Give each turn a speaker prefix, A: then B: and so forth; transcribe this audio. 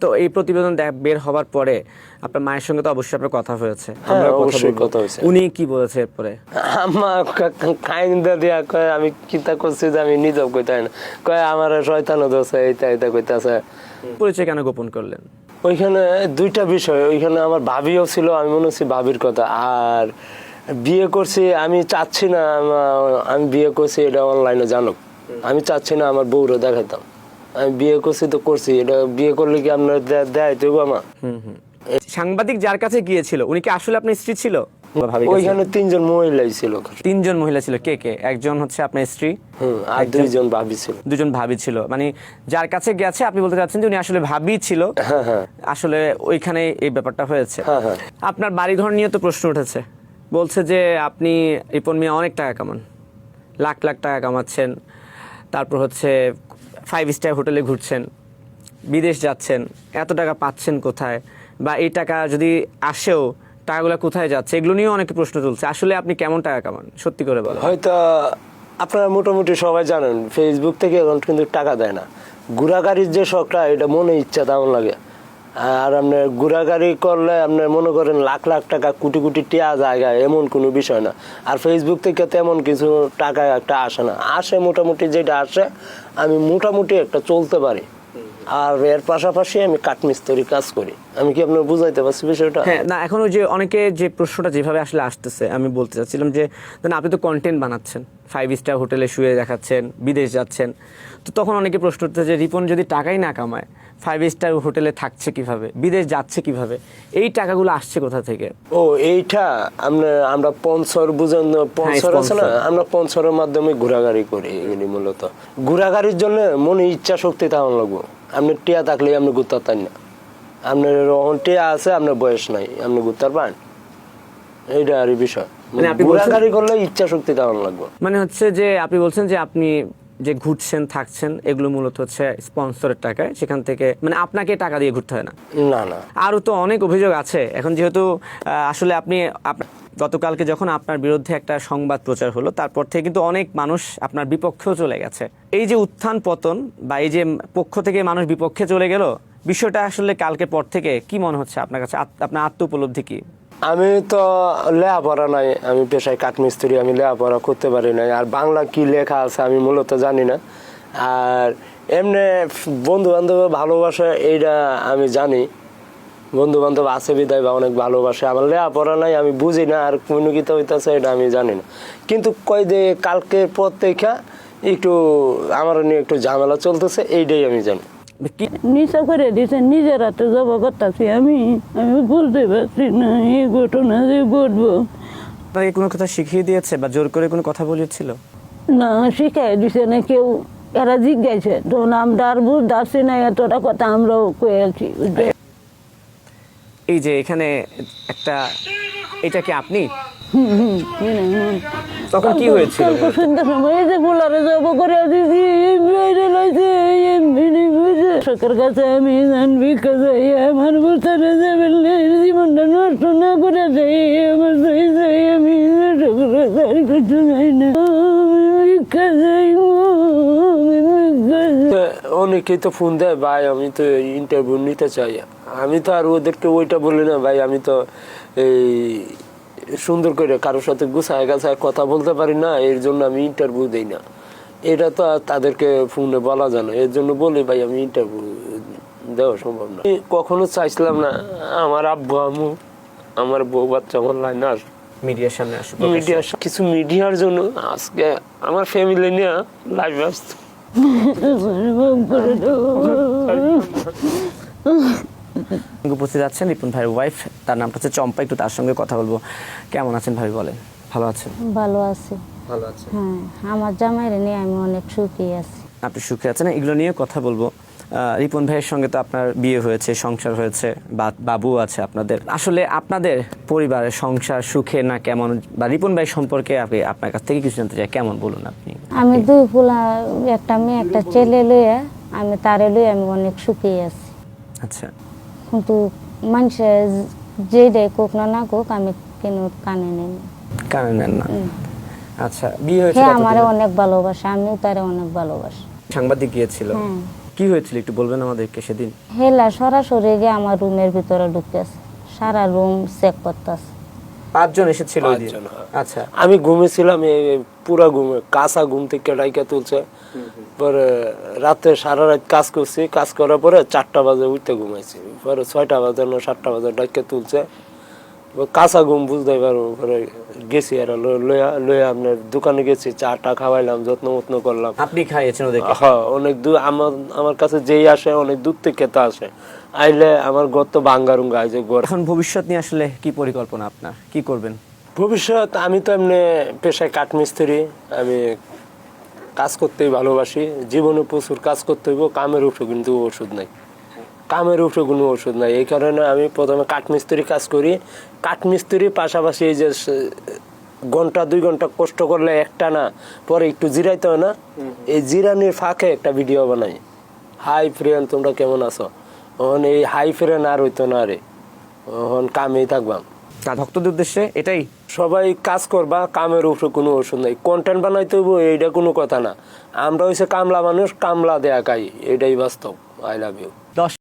A: তো এই প্রতিবেদন বের হবার পরে আপনার মায়ের সঙ্গে তো অবশ্যই আপনার কথা হয়েছে,
B: অবশ্যই কথা হয়েছে।
A: উনি কি বলেছে এরপরে?
B: আমার কাইন্দা দিয়া কয় আমি কিতা করছি যে আমি নিজেও কইতাই না, কয় আমার শয়তানও দোষে এইটা এটা কইতাছে।
A: পরিচয় কেন গোপন করলেন?
B: ওইখানে দুইটা বিষয়, ওইখানে আমার ভাবিও ছিল, আমি মনে হচ্ছি ভাবির কথা। আর বিয়ে করছি আমি চাচ্ছি না আমি বিয়ে করছি এটা অনলাইনে জানুক, আমি চাচ্ছি না আমার বউরে দেখাইতাম। আমি বিয়ে করছি তো করছি, এটা বিয়ে করলে কি আপনার দেয় তো আমার।
A: সাংবাদিক যার কাছে গিয়েছিল উনি কি আসলে আপনার স্ত্রী ছিল?
B: ওইখানে তিনজন মহিলাই ছিল।
A: তিনজন মহিলা ছিল? কে কে? একজন হচ্ছে আপনার স্ত্রী,
B: আর দুইজন ভাবি ছিল।
A: দুজন ভাবি ছিল, মানে যার কাছে গেছে আপনি বলতে চাচ্ছেন যে উনি আসলে ভাবি ছিল। আসলে ওইখানে এই ব্যাপারটা হয়েছে। আপনার বাড়িঘর নিয়ে তো প্রশ্ন উঠেছে, বলছে যে আপনি রিপন মিয়া অনেক টাকা কামান, লাখ লাখ টাকা কামাচ্ছেন, তারপর হচ্ছে 5 স্টার হোটেলে ঘুরছেন, বিদেশ যাচ্ছেন, এত টাকা পাচ্ছেন কোথায়, বা এই টাকা যদি আসেও টাকাগুলো কোথায় যাচ্ছে, এগুলো নিয়েও অনেকে প্রশ্ন তুলছে। আসলে আপনি কেমন টাকা কামান সত্যি করে বলেন?
B: হয়তো আপনারা মোটামুটি সবাই জানেন ফেসবুক থেকে এখন কিন্তু টাকা দেয় না। ঘোরাগাড়ির যে শখটা, এটা মনে ইচ্ছা তেমন লাগে। আর আপনার ঘোরাগাড়ি করলে আপনার মনে করেন লাখ লাখ টাকা কোটি কোটি টিয়া জায়গায়, এমন কোনো বিষয় না। আর ফেসবুক থেকে তেমন কিছু টাকা একটা আসে না, আসে মোটামুটি যেটা আসে আমি মোটামুটি একটা চলতে পারি। আর এর পাশাপাশি আমি কাঠমিস্ত্রি কাজ করি। আমি কি আপনার বুঝাইতে পারছি বিষয়টা?
A: হ্যাঁ, না এখন ওই যে অনেকে যে প্রশ্নটা যেভাবে আসলে আসতেছে, আমি বলতে চাচ্ছিলাম যে আপনি তো কন্টেন্ট বানাচ্ছেন, 5 স্টার হোটেলে শুয়ে দেখাচ্ছেন, বিদেশ যাচ্ছেন, তো তখন অনেকে প্রশ্ন উঠছে যে রিপন যদি টাকাই না কামায় 5 স্টার হোটেলে থাকছে কিভাবে, বিদেশ যাচ্ছে কিভাবে, এই টাকাগুলো আসছে কোথা থেকে?
B: ও এইটা আমরা স্পন্সর বুঝেন, স্পন্সর আছে না, আমরা স্পন্সরের মাধ্যমে ঘোরাগাড়ি করি। এগুলি মূলত ঘোরাগাড়ির জন্য মনে ইচ্ছা শক্তি তেমন লাগবে। আপনি টিয়া থাকলে আপনি ঘুরতে পারেন না, আপনার টিয়া আছে আপনার বয়স নাই, আপনি ঘুরতে পারেন, এইটা আর বিষয়। ঘোরাগাড়ি করলে ইচ্ছা শক্তি তেমন লাগবে।
A: মানে হচ্ছে যে আপনি বলছেন যে আপনি যে ঘুরছেন থাকছেন এগুলো মূলত হচ্ছে স্পন্সরের টাকায়, সেখান থেকে মানে আপনাকে টাকা দিয়ে ঘুরতে হয় না?
B: না না,
A: আরও তো অনেক অভিযোগ আছে এখন, যেহেতু আসলে আপনি গতকালকে যখন আপনার বিরুদ্ধে একটা সংবাদ প্রচার হলো, তারপর থেকে কিন্তু অনেক মানুষ আপনার বিপক্ষেও চলে গেছে। এই যে উত্থান পতন বা এই যে পক্ষ থেকে মানুষ বিপক্ষে চলে গেল, বিষয়টা আসলে কালকে পর থেকে কি মনে হচ্ছে আপনার কাছে? আপনার আত্ম উপলব্ধি কি?
B: আমি তো লেখাপড়া নাই, আমি পেশায় কাঠমিস্ত্রি, আমি লেখাপড়া করতে পারি নাই। আর বাংলা কি লেখা আছে আমি মূলত জানি না। আর এমনি বন্ধু বান্ধব ভালোবাসা এইটা আমি জানি, বন্ধু বান্ধব আছে বিদায় বা অনেক ভালোবাসে। আমার লেখাপড়া নাই, আমি বুঝি না আর কোনো কিতা হইতেছে এটা আমি জানি না। কিন্তু কয় যে কালকের পর থেকে একটু আমার নিয়ে একটু ঝামেলা চলতেছে, এইটাই আমি জানি।
C: নিশা করে দিয়েছে, নিজের হাতে জব করতেছি আমি বলতে পারছি না এই ঘটনা যে ঘটবো।
A: আপনাকে কোনো কথা শিখিয়ে দিয়েছে বা জোর করে কোনো কথা বলেছিল?
C: না, শিখাই দিছে না কেউ, এরা জিজ্ঞাসা তখন আমরা আর বুঝতে পারছি না, এতটা কথা আমরাও কয়েছি।
A: এই যে এখানে একটা, এটা কি আপনি? তখন কি হয়েছিল?
C: সন্ধ্যার সময় এই যে গোলারে জব করে দিছি, সরকার কাছে আমি জানবি কাছে আমার বলতে জীবনটা নষ্ট না করে যাই, আমার আমি কিছু যাই না।
B: অনেকেই তো ফোন দেয়, ভাই আমি তো ইন্টারভিউ নিতে চাই। আমি তো আর ওদেরকে ওইটা বলি না, ভাই আমি তো এই সুন্দর করে কারোর সাথে গুছায় গাছায় কথা বলতে পারি না, এর জন্য আমি ইন্টারভিউ দিই না। এটা তো তাদেরকে ফোনে বলা যায় না, এর জন্য বলি ভাই আমি ইন্টারভিউ দেওয়া সম্ভব না। কখনো চাইছিলাম না আমার আব্বু আম্মু আমার বউ বাচ্চা আমার লাইনে আসবে,
A: মিডিয়ার সামনে আসবে,
B: মিডিয়ার কিছু মিডিয়ার জন্য আজকে আমার ফ্যামিলি নিয়ে লাইভে আসছে।
A: উপস্থিত আছেন রিপন ভাইয়ের ওয়াইফ, তার নামটা হচ্ছে চম্পা। একটু তার সঙ্গে কথা বলবো। কেমন আছেন ভাই বলেন? ভালো আছেন?
D: ভালো আছি।
A: ভালো আছেন?
D: হ্যাঁ, আমার জামাইরে নিয়ে আমি অনেক সুখী আছি।
A: আপনি সুখে আছেন, এগুলো নিয়ে কথা বলবো। রিপন ভাইয়ের সঙ্গে তো আপনার বিয়ে হয়েছে, সংসার হয়েছে, বাবু আছে আপনাদের। আসলে আপনাদের পরিবারের সংসার সুখে না কেমন, বা রিপন ভাই সম্পর্কে আপনি আপনার কাছ থেকে কিছু জানতে চাই, কেমন বলুন আপনি।
D: আমি দুই পোলা, একটা মেয়ে একটা ছেলে লইয়া আমি তারে লইয়া আমি অনেক সুখী আছি।
A: আচ্ছা,
D: কিন্তু মানুষের যেটাই কোক না কোক আমি কেন কানে নেই,
A: কানে নেন না। আচ্ছা, বিয়ে হয়েছে
D: সে
A: কতদিনে?
D: আমারে অনেক ভালোবাসে, আমিও তারে অনেক ভালোবাসি।
A: সাংবাদিক গিয়েছিল,
D: হ্যাঁ।
A: কি হয়েছিল একটু বলবেন আমাদেরকে সেদিন?
D: হেলা সরাসরি গিয়ে আমার রুমের ভিতরে ঢুকেছে, সারা রুম চেক করতেছে।
A: 5 জন এসেছিল ওই দিন?
B: 5 জন, হ্যাঁ।
A: আচ্ছা,
B: আমি ঘুমেছিলাম, এই পুরা ঘুমে, কাঁচা ঘুম থেকে ডাইকা তুলছে। পরে রাতে সারা রাত কাজ করছি, কাজ করার পরে 4টা বাজে উঠতে ঘুমাইছি। পরে 6টা বাজে না 7টা বাজে ডাইকা তুলছে। কাঁচা ঘুম বুঝতে পারবো। পরে গেছি আর লইয়া লইয়া আপনার দোকানে গেছি, চা খাওয়াইলাম, যত্ন মত্ন করলাম।
A: আপনি খাইয়েছেন ওদেরকে?
B: হ্যাঁ, অনেক দূর আমার কাছে যেই আসে অনেক দূর থেকে তো আসে, আইলে আমার ঘর তো ভাঙ্গারুঙ্গা আইছে ঘর।
A: এখন ভবিষ্যৎ নিয়ে আসলে কি পরিকল্পনা আপনার, কি করবেন?
B: ভবিষ্যৎ আমি তো এমনি পেশায় কাঠমিস্ত্রি, আমি কাজ করতেই ভালোবাসি। জীবনে প্রচুর কাজ করতে হইব, কামের উপরে কিন্তু ওষুধ নাই, কামের উপরে কোনো ওষুধ নাই। এই কারণে আমি প্রথমে কাঠমিস্ত্রি কাজ করি। কাঠমিস্ত্রির পাশাপাশি এই যে ঘন্টা 2 ঘন্টা কষ্ট করলে একটা না, পরে একটু জিরাইতে হয় না, এই জিরানির ফাঁকে একটা ভিডিও বানাই। হাই ফ্রেন্ড, তোমরা কেমন আছো? তখন এই হাই ফ্রেন্ড আর হইতো না রে, তখন কামেই থাকবাম।
A: তার ভক্তদের উদ্দেশ্যে এটাই।
B: সবাই কাজ করবা, কামের উপরে কোনো ওষুধ নাই। কন্টেন্ট বানাইতে হইব এইটা কোনো কথা না। আমরা হইছে কামলা মানুষ, কামলা দেয়া খাই, এটাই বাস্তব। I love you.
A: 10